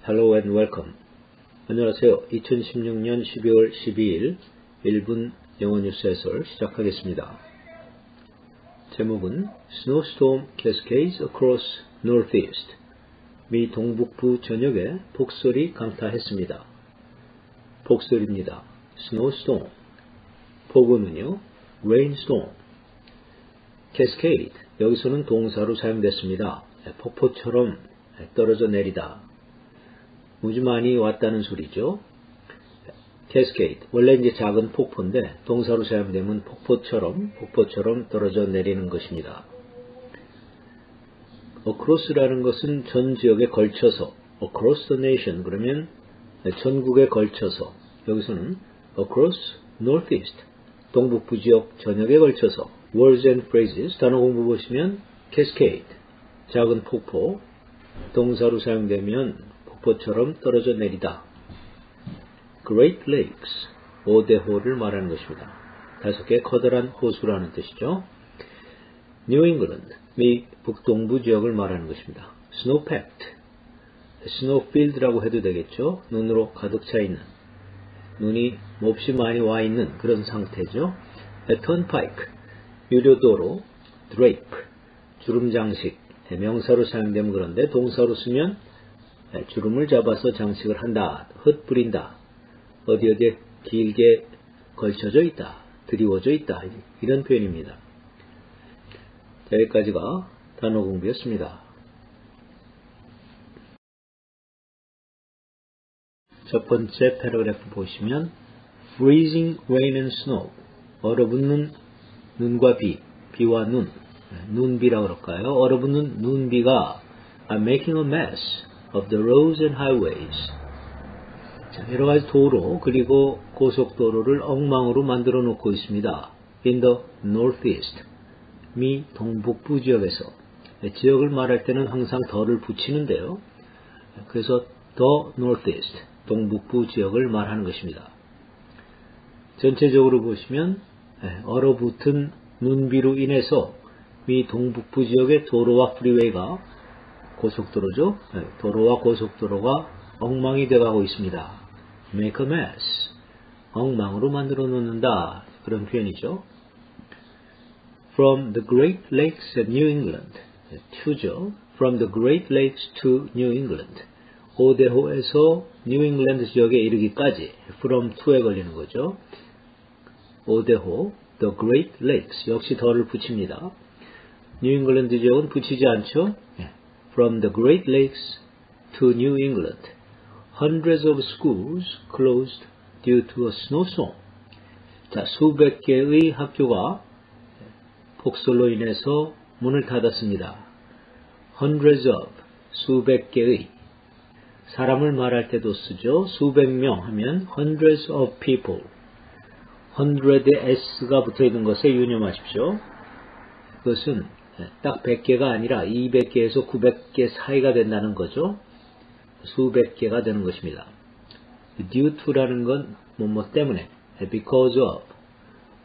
Hello and welcome. 안녕하세요. 2016년 12월 12일 1분 영어 뉴스 해설 시작하겠습니다. 제목은 Snowstorm Cascades Across Northeast. 미 동북부 전역에 폭설이 강타했습니다. 폭설입니다. Snowstorm. 폭우는요, Rainstorm. Cascade. 여기서는 동사로 사용됐습니다. 폭포처럼 떨어져 내리다. 무지 많이 왔다는 소리죠. Cascade. 원래 이제 작은 폭포인데 동사로 사용되면 폭포처럼 떨어져 내리는 것입니다. Across라는 것은 전 지역에 걸쳐서, across the nation 그러면 전국에 걸쳐서, 여기서는 across northeast 동북부 지역 전역에 걸쳐서. Words and phrases 단어 공부 보시면 cascade 작은 폭포, 동사로 사용되면 폭포처럼 떨어져 내리다. Great Lakes 5대호를 말하는 것입니다. 5개 커다란 호수라는 뜻이죠. New England 미 북동부 지역을 말하는 것입니다. Snow-packed Snowfield라고 해도 되겠죠. 눈으로 가득 차 있는, 눈이 몹시 많이 와 있는 그런 상태죠. Turnpike 유료도로. Drape 주름장식 명사로 사용되면 그런데 동사로 쓰면 주름을 잡아서 장식을 한다, 흩뿌린다, 어디에 길게 걸쳐져 있다, 드리워져 있다, 이런 표현입니다. 자, 여기까지가 단어 공부였습니다. 첫 번째 패러그래프 보시면 Freezing rain and snow 얼어붙는 눈과 비, 비와 눈, 눈비라고 그럴까요? 얼어붙는 눈비가 are making a mess of the roads and highways. 자, 여러 가지 도로 그리고 고속도로를 엉망으로 만들어 놓고 있습니다. In the northeast 미 동북부 지역에서. 지역을 말할 때는 항상 더를 붙이는데요. 그래서 the northeast 동북부 지역을 말하는 것입니다. 전체적으로 보시면 얼어붙은 눈비로 인해서 미 동북부 지역의 도로와 프리웨이가, 고속도로죠. 도로와 고속도로가 엉망이 되어가고 있습니다. Make a mess. 엉망으로 만들어 놓는다. 그런 표현이죠. From the Great Lakes at New England. to죠. From the Great Lakes to New England. 5대호에서 New England 지역에 이르기까지 from to에 걸리는 거죠. 5대호, the Great Lakes, 역시 더를 붙입니다. New England 지역은 붙이지 않죠. From the Great Lakes to New England, hundreds of schools closed due to a snowstorm. 자, 수백 개의 학교가 폭설로 인해서 문을 닫았습니다. Hundreds of, 수백 개의. 사람을 말할 때도 쓰죠. 수백 명 하면 hundreds of people. 100에 s가 붙어있는 것에 유념하십시오. 그것은 딱 100개가 아니라 200개에서 900개 사이가 된다는 거죠. 수백 개가 되는 것입니다. due to라는 건 뭐뭐 때문에, because of,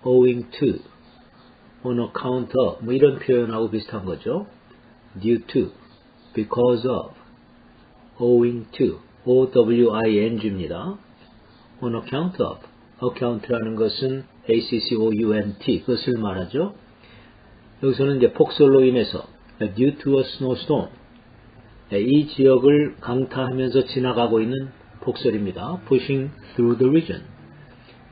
owing to, on account of, 뭐 이런 표현하고 비슷한 거죠. due to, because of, owing to, O-W-I-N-G입니다. on account of, account라는 것은 A-C-C-O-U-N-T, 그것을 말하죠. 여기서는 이제 폭설로 인해서 due to a snowstorm, 이 지역을 강타하면서 지나가고 있는 폭설입니다. pushing through the region.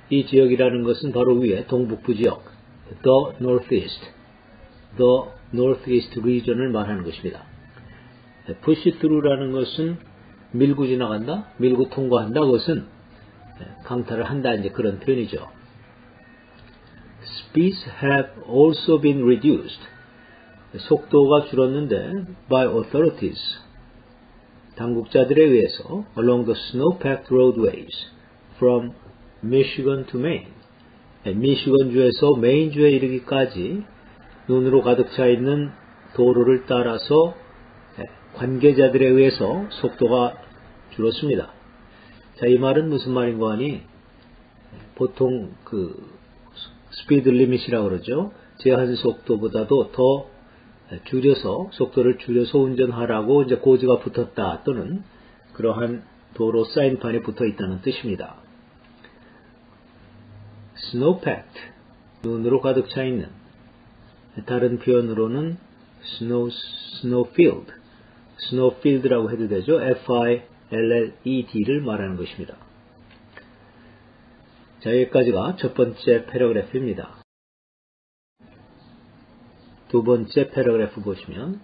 이 지역이라는 것은 바로 위에 동북부 지역, the northeast region을 말하는 것입니다. push through라는 것은 밀고 지나간다, 밀고 통과한다, 그것은 강타를 한다, 이제 그런 표현이죠. Speeds have also been reduced. 속도가 줄었는데 by authorities. 당국자들에 의해서 along the snow-packed roadways from Michigan to Maine. 미시건주에서 메인주에 이르기까지 눈으로 가득 차 있는 도로를 따라서 관계자들에 의해서 속도가 줄었습니다. 자, 이 말은 무슨 말인가 하니 보통 스피드 리밋이라고 그러죠. 제한 속도보다도 더 줄여서 속도를 줄여서 운전하라고 이제 고지가 붙었다 또는 그러한 도로 사인판이 붙어 있다는 뜻입니다. snow-packed, 눈으로 가득 차 있는. 다른 표현으로는 snowfield, snowfield라고 해도 되죠. F-I-L-L-E-D를 말하는 것입니다. 자, 여기까지가 첫 번째 패러그래프입니다. 두 번째 패러그래프 보시면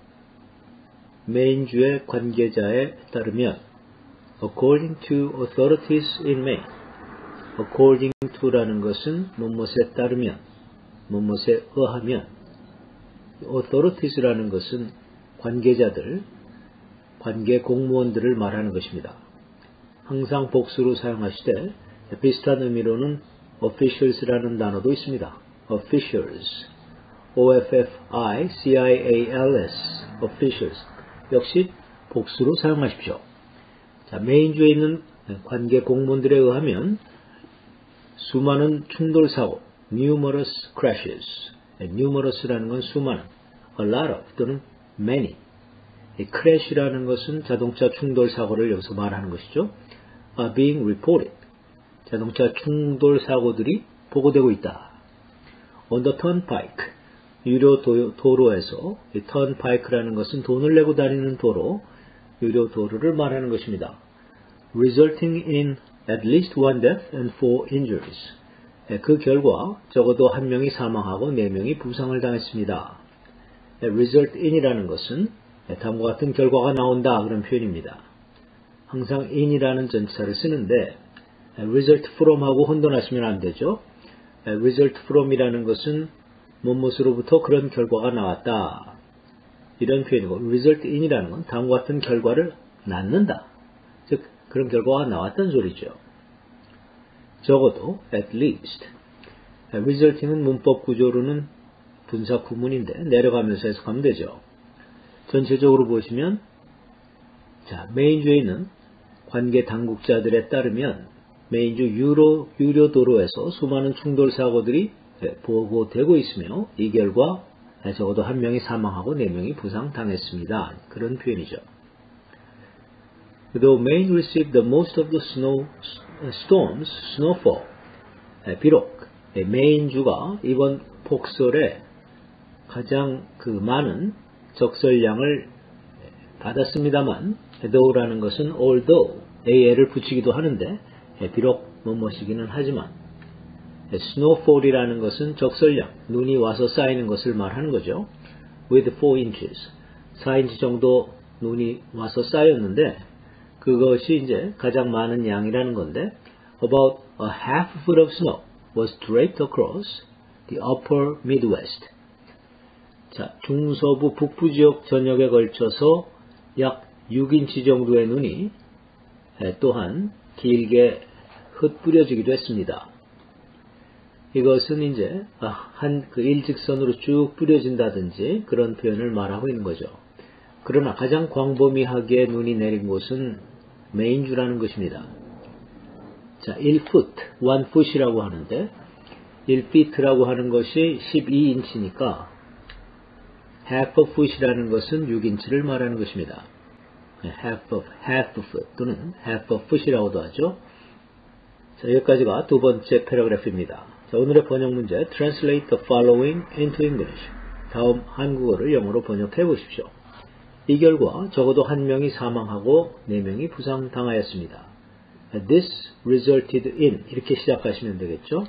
메인주의 관계자에 따르면 according to authorities in Maine, according to라는 것은 무엇에 따르면, 무엇에 의하면, authorities라는 것은 관계자들, 관계 공무원들을 말하는 것입니다. 항상 복수로 사용하시되 비슷한 의미로는 officials라는 단어도 있습니다. officials, O-F-F-I-C-I-A-L-S, officials 역시 복수로 사용하십시오. 자, 메인주에 있는 관계 공무원들에 의하면 수많은 충돌 사고, numerous crashes, numerous라는 건 수많은, a lot of 또는 many, crash라는 것은 자동차 충돌 사고를 여기서 말하는 것이죠. are being reported, 자동차 충돌 사고들이 보고되고 있다. on the turnpike, 유료 도로에서, 이 turnpike라는 것은 돈을 내고 다니는 도로, 유료 도로를 말하는 것입니다. resulting in at least one death and 4 injuries. 그 결과 적어도 한 명이 사망하고 4명이 부상을 당했습니다. result in이라는 것은 다음과 같은 결과가 나온다 그런 표현입니다. 항상 in이라는 전치사를 쓰는데 result from하고 혼돈하시면 안 되죠. result from이라는 것은 무엇으로부터 그런 결과가 나왔다 이런 표현이고, result in이라는 건 다음과 같은 결과를 낳는다, 즉 그런 결과가 나왔다는 소리죠. 적어도 at least, resulting은 문법 구조로는 분사 구문인데 내려가면서 해석하면 되죠. 전체적으로 보시면, 자, 메인주에 있는 관계 당국자들에 따르면 메인주 유료 도로에서 수많은 충돌 사고들이 보고되고 있으며 이 결과 적어도 한 명이 사망하고 4명이 부상당했습니다. 그런 표현이죠. Though Maine received the most of the snowfall, 비록 메인주가 이번 폭설에 가장 그 많은 적설량을 받았습니다만, though라는 것은 although, AL을 붙이기도 하는데 비록 뭐뭐시기는 하지만, snowfall이라는 것은 적설량, 눈이 와서 쌓이는 것을 말하는 거죠. with 4 inches, 4인치 정도 눈이 와서 쌓였는데 그것이 이제 가장 많은 양이라는 건데, about a half foot of snow was draped across the upper Midwest. 자, 중서부 북부 지역 전역에 걸쳐서 약 6인치 정도의 눈이 또한 길게 흩뿌려지기도 했습니다. 이것은 이제 한 그 일직선으로 쭉 뿌려진다든지 그런 표현을 말하고 있는 거죠. 그러나 가장 광범위하게 눈이 내린 곳은 메인주라는 것입니다. 자, 1foot, 1foot이라고 하는데 1feet라고 하는 것이 12인치니까 half a foot이라는 것은 6인치를 말하는 것입니다. half foot 또는 half a foot이라고도 하죠. 자, 여기까지가 두 번째 패러그래프입니다. 자, 오늘의 번역 문제, translate the following into English. 다음 한국어를 영어로 번역해 보십시오. 이 결과 적어도 한 명이 사망하고 4명이 부상당하였습니다. This resulted in, 이렇게 시작하시면 되겠죠.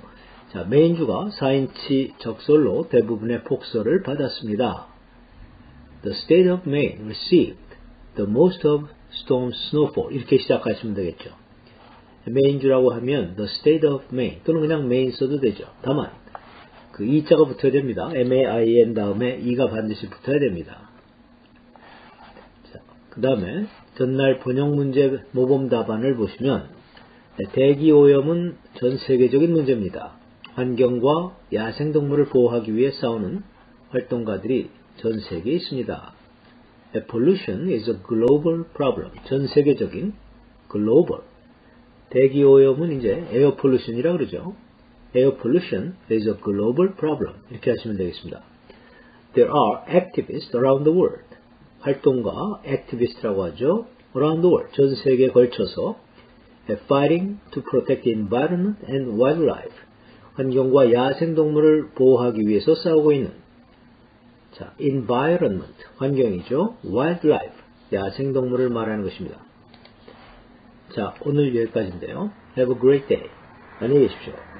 자, 메인주가 4인치 적설로 대부분의 폭설을 받았습니다. The state of Maine received the most of storm snowfall, 이렇게 시작하시면 되겠죠. 메인주라고 하면 the state of Maine 또는 그냥 Maine 써도 되죠. 다만 그 E자가 붙어야 됩니다. M-A-I-N 다음에 E가 반드시 붙어야 됩니다. 그 다음에 전날 번역 문제 모범 답안을 보시면 대기오염은 전 세계적인 문제입니다. 환경과 야생동물을 보호하기 위해 싸우는 활동가들이 전 세계에 있습니다. Pollution is a global problem. 전 세계적인 global. 대기오염은 이제 air pollution이라고 그러죠. Air pollution is a global problem. 이렇게 하시면 되겠습니다. There are activists around the world. 활동가, activist라고 하죠. around the world, 전 세계에 걸쳐서 fighting to protect the environment and wildlife, 환경과 야생동물을 보호하기 위해서 싸우고 있는 자, environment, 환경이죠. wildlife, 야생동물을 말하는 것입니다. 자, 오늘 여기까지인데요. Have a great day. 안녕히 계십시오.